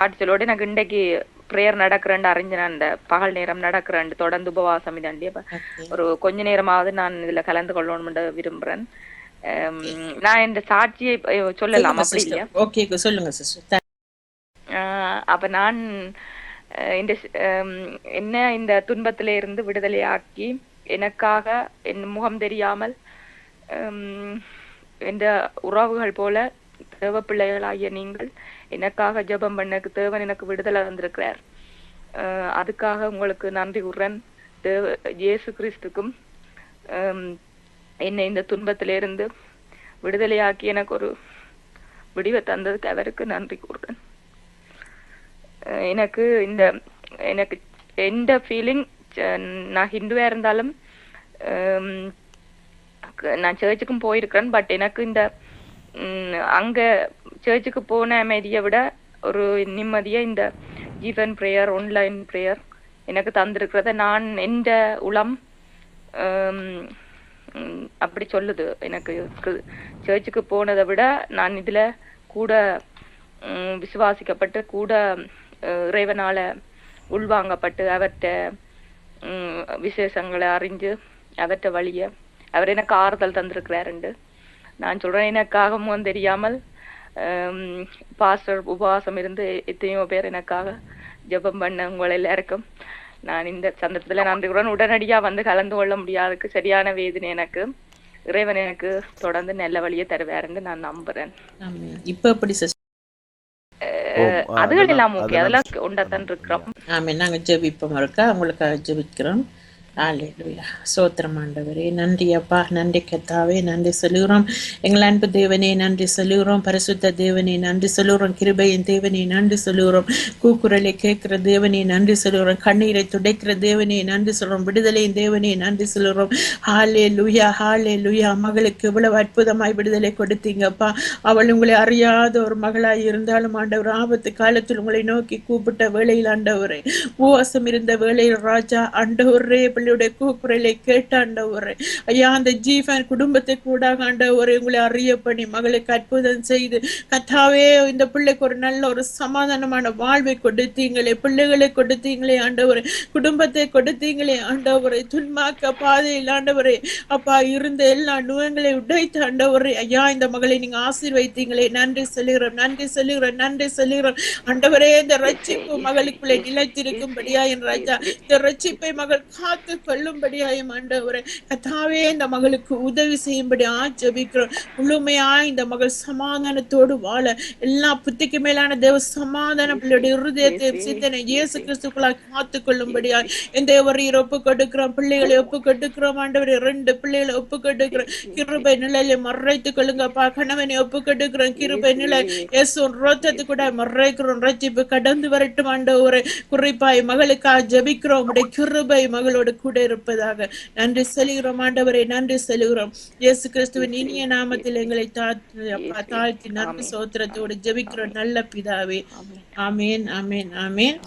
ஆட்சியலோடு எனக்கு இன்றைக்கு ப்ரேயர் நடக்கிறேன் அறிஞ்சேன். அந்த பகல் நேரம் நடக்கிறேன் தொடர்ந்து உபவாசம் இதாண்டி. ஓகே ஒரு கொஞ்ச நேரமாவது நான் இதுல கலந்து கொள்ளணும்னு விரும்புறேன். ஓகே நான் இந்த சாட்சியை சொல்லலாம் சொல்லுங்க அப்படி சிஸ்டர். இல்லையா? ஓகே சொல்லுங்க சிஸ்டர். அப்ப நான் இந்த என்ன இந்த துன்பத்தில இருந்து விடுதலையாக்கி எனக்காக என் முகம் தெரியாமல் இந்த உறவுகள் போல தேவ பிள்ளைகளாகிய நீங்கள் எனக்காக ஜெபம் பண்ணக்கு தேவன் எனக்கு விடுதலை வந்திருக்கிறார். அதுக்காக உங்களுக்கு நன்றி கூறேன். இயேசு கிறிஸ்துக்கும் என்னை இந்த துன்பத்திலிருந்து விடுதலையாக்கி எனக்கு ஒரு விடிவை தந்ததுக்கு அவருக்கு நன்றி கூறுறேன். எனக்கு எந்த ஃபீலிங், நான் ஹிந்துவா இருந்தாலும் நான் சர்ச்சுக்கும் போயிருக்கிறேன். பட் எனக்கு இந்த அங்க சர்ச்சுக்கு போன அமைதியை விட ஒரு நிம்மதியை இந்த ஜீவன் பிரேயர், ஆன்லைன் பிரேயர் எனக்கு தந்திருக்கிறத நான் எந்த உளம் அப்படி சொல்லுது. எனக்கு சர்ச்சுக்கு போனதை விட நான் இதுல கூட விசுவாசிக்கப்பட்டு கூட இறைவனால உள்வாங்கப்பட்டு அவர்கிட்ட விசேஷங்களை அறிஞ்சு அவர்கிட்ட வழிய அவர் எனக்கு ஆறுதல் தந்திருக்கிறாருண்டு நான் சொல்றேன். எனக்காகவும் தெரியாமல் பாஸ்டர் உபவாசம் இருந்து எத்தனையோ பேர் எனக்காக ஜெபம் பண்ண உங்களை எல்லாருக்கும் நான் இந்த சந்தர்ப்பத்துல நன்றி கூறேன். உடனடியா வந்து கலந்து கொள்ள முடியாததுக்கு சரியான வேதனை எனக்கு. இறைவன் எனக்கு தொடர்ந்து நல்ல வழியை தருவாருன்னு நான் நம்புறேன். இப்ப எப்படி அதுகள் எல்லாம் ஓகே, அதெல்லாம் உண்டத்தான் இருக்கிறோம். ஆமே, நாங்க ஜெபிப்போம் இருக்கா, உங்களுக்காக ஜெபிக்கிறோம். ஹல்லேலூயா. ஸ்தோத்திரம் ஆண்டவரே. நன்றி அப்பா, நன்றி கர்த்தாவே, நன்றி சொல்லுகிறோம். எங்கள் அன்பு தேவனே நன்றி சொல்லுகிறோம். பரிசுத்த தேவனே நன்றி சொல்லுகிறோம். கிருபையின் தேவனே நன்றி சொல்லுகிறோம். கூக்குரலை கேட்கிற தேவனே நன்றி சொல்லுகிறோம். கண்ணீரை துடைக்கிற தேவனே நன்றி சொல்றோம். விடுதலையின் தேவனே நன்றி சொல்லுகிறோம். ஹல்லேலூயா, ஹல்லேலூயா. மகளுக்கு இவ்வளவு அற்புதமாய் விடுதலை கொடுத்தீங்கப்பா. அவள் உங்களை அறியாத ஒரு மகளாய் இருந்தாலும் ஆண்டவர், ஆபத்து காலத்தில் உங்களை நோக்கி கூப்பிட்ட வேளையில் ஆண்டவரே, உபவாசம் இருந்த வேளையில் ராஜா ஆண்டவரே பிள்ளையுடைய கூக்குரலை கேட்டாண்டவரே ஐயா, அந்த ஜீவன் குடும்பத்தை கூட ஆண்டவரே உங்களை அறிய பண்ணி மகளுக்கு அற்புதம் செய்து கர்த்தாவே இந்த பிள்ளைக்கு ஒரு நல்ல ஒரு சமாதானமான வாழ்வை கொடுத்தீங்களே, பிள்ளைகளை கொடுத்தீங்களே ஆண்டவரே, குடும்பத்தை கொடுத்தீங்களே ஆண்டவரே, துன்மாக்க பாதையில் ஆண்டவரே அப்பா இருந்த எல்லா நுகங்களை உடைத்து ஆண்டவரே ஐயா இந்த மகளை நீங்க ஆசீர்வைத்தீங்களே, நன்றி சொல்லுகிறோம், நன்றி சொல்லுகிறோம், நன்றி சொல்லுகிறோம் ஆண்டவரே. இந்த ரட்சிப்பு மகளுக்குள்ளே நிலைத்திருக்கும்படியா என் ராஜா, இந்த ரட்சிப்பை மகள் காத்து கொள்ளும்படியாயும் ஆண்டவரே கர்த்தாவே இந்த மகளுக்கு உதவி செய்யும்படி ஜெபிக்கிறோம். முழுமையா இந்த மகள் சமாதானத்தோடு வாழ எல்லா புத்திக்கு மேலான தேவ சமாதான பிள்ளையுடைய இருதயத்தை சித்தனை இயேசு கிறிஸ்துக்குள்ளாய் காத்து கொள்ளும்படியா இந்த தேவரீர் ஒப்பு கொடுக்கிறோம். பிள்ளைகளை ஒப்பு கொடுக்கிறோம் ஆண்டவரே, 2 பிள்ளைகளை ஒப்பு கொடுக்கிறோம். கிருபை நிழலை மறைத்து கொள்ளுங்கப்பா. கணவனை ஒப்பு கொடுக்கிறோம். கிருபை நிழல் இயேசு ரோத்தத்து கூட மறைக்கிறோம். ரட்சிப்பு கடந்து வரட்டும் ஆண்டவரே. குறிப்பாய் மகளுக்காக ஜெபிக்கிறோம். உடைய கிருபை மகளோடு கூட இருப்பதாக நன்றி சொல்லுகிறோம் ஆண்டவரே, நன்றி சொல்லுகிறோம். இயேசு கிறிஸ்துவின் இனிய நாமத்தில் எங்களை தாழ்த்தி நன்றி சோத்திரத்தோடு ஜெபிக்கிறோம் நல்ல பிதாவே. ஆமேன், ஆமேன், ஆமேன்.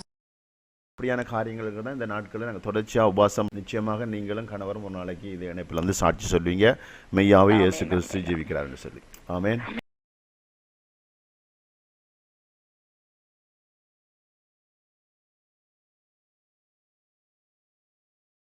அப்படியான காரியங்களுக்கு தான் இந்த நாட்களில் நாங்கள் தொடர்ச்சியாக உபவாசம். நிச்சயமாக நீங்களும் கணவரும் ஒரு நாளைக்கு இது இணைப்பில் வந்து சாட்சி சொல்வீங்க, மெய்யாவே இயேசு கிறிஸ்து ஜீவிக்கிறார்னு சொல்லி. ஆமேன்.